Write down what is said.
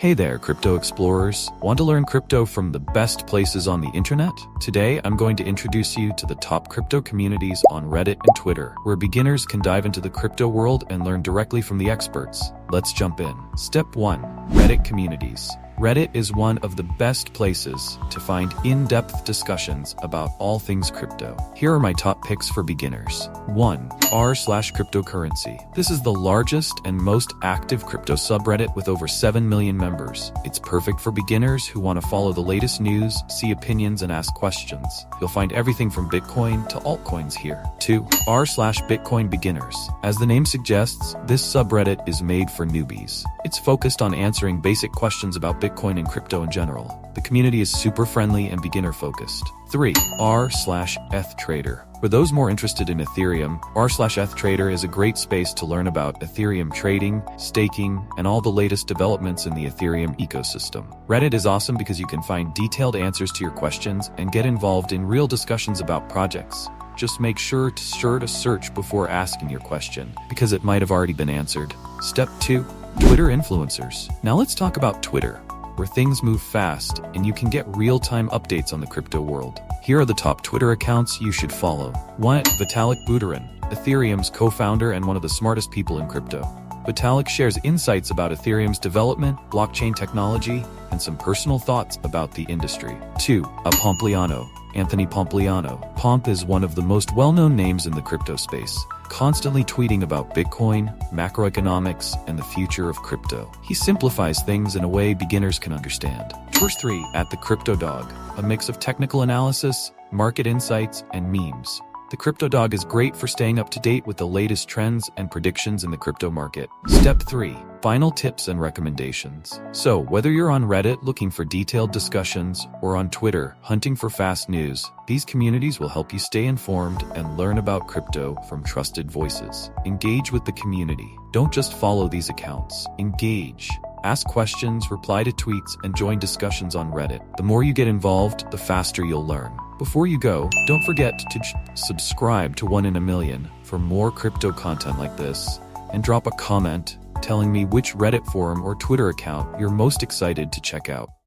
Hey there, crypto explorers. Want to learn crypto from the best places on the internet? Today, I'm going to introduce you to the top crypto communities on Reddit and Twitter, where beginners can dive into the crypto world and learn directly from the experts. Let's jump in. Step 1. Reddit communities. Reddit is one of the best places to find in-depth discussions about all things crypto. Here are my top picks for beginners. 1. r/cryptocurrency. This is the largest and most active crypto subreddit with over 7 million members. It's perfect for beginners who want to follow the latest news, see opinions, and ask questions. You'll find everything from Bitcoin to altcoins here. 2. r/Bitcoin beginners. As the name suggests, this subreddit is made for newbies. It's focused on answering basic questions about Bitcoin and crypto in general. The community is super friendly and beginner focused. 3. r/ETHtrader. For those more interested in Ethereum, r/ETHtrader is a great space to learn about Ethereum trading, staking, and all the latest developments in the Ethereum ecosystem. Reddit is awesome because you can find detailed answers to your questions and get involved in real discussions about projects. Just make sure to search before asking your question, because it might have already been answered. Step 2. Twitter influencers. Now let's talk about Twitter, where things move fast and you can get real-time updates on the crypto world. Here are the top Twitter accounts you should follow. 1. Vitalik Buterin, Ethereum's co-founder and one of the smartest people in crypto. Vitalik shares insights about Ethereum's development, blockchain technology, and some personal thoughts about the industry. 2. Pompliano, Anthony Pompliano. Pomp is one of the most well-known names in the crypto space, constantly tweeting about Bitcoin, macroeconomics, and the future of crypto. He simplifies things in a way beginners can understand. Verse 3. At the Crypto Dog, a mix of technical analysis, market insights, and memes. The Crypto Dog is great for staying up to date with the latest trends and predictions in the crypto market. Step 3. Final tips and recommendations. So, whether you're on Reddit looking for detailed discussions or on Twitter hunting for fast news, these communities will help you stay informed and learn about crypto from trusted voices. Engage with the community. Don't just follow these accounts. Engage. Ask questions, reply to tweets, and join discussions on Reddit. The more you get involved, the faster you'll learn. Before you go, don't forget to subscribe to 1 in a Million for more crypto content like this, and drop a comment telling me which Reddit forum or Twitter account you're most excited to check out.